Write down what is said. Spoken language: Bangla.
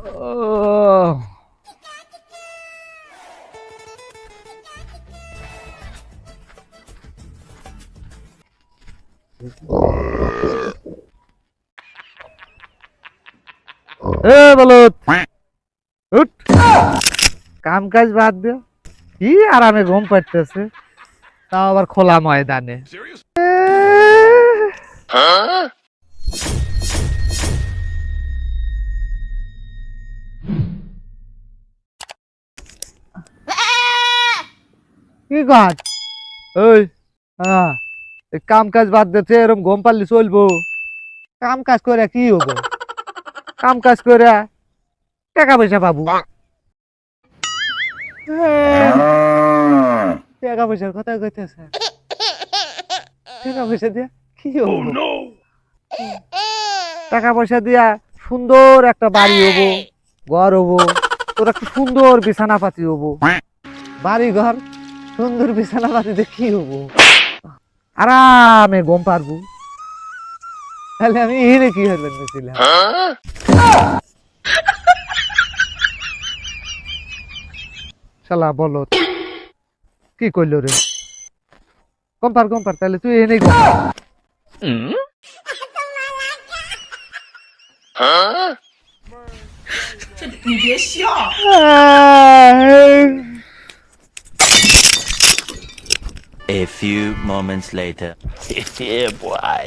ও এ বলত উঠ, কাম কাজ বাদ দিও, কি আরামে ঘুম পাড়তেছে, তাও আবার খোলা ময়দানে। কি কাজ ওই, হ্যাঁ, এই কাম কাজ বাদ দিতে এরকম ঘুম পারলে চলবো? কাম কাজ করে কি হবো? কাম কাজ করে টাকা পয়সা পাবো। টাকা পয়সার কথা কইতেছে, টাকা পয়সা দিয়া কি হবো? টাকা পয়সা দিয়া সুন্দর একটা বাড়ি হবো, ঘর হবো, তোর একটা সুন্দর বিছানা পাতি হবো। বাড়ি ঘর সুন্দর বিছানা পাতিতে কি হবো? আরামে ঘুম পারবো। তাহলে আমি এনে কি হবেন বলছিলাম? শালা বলো কি কইলো রে? কম পার তাহলে তুই এনে ঘুম পার।你别笑。A few moments later. Yeah, boy.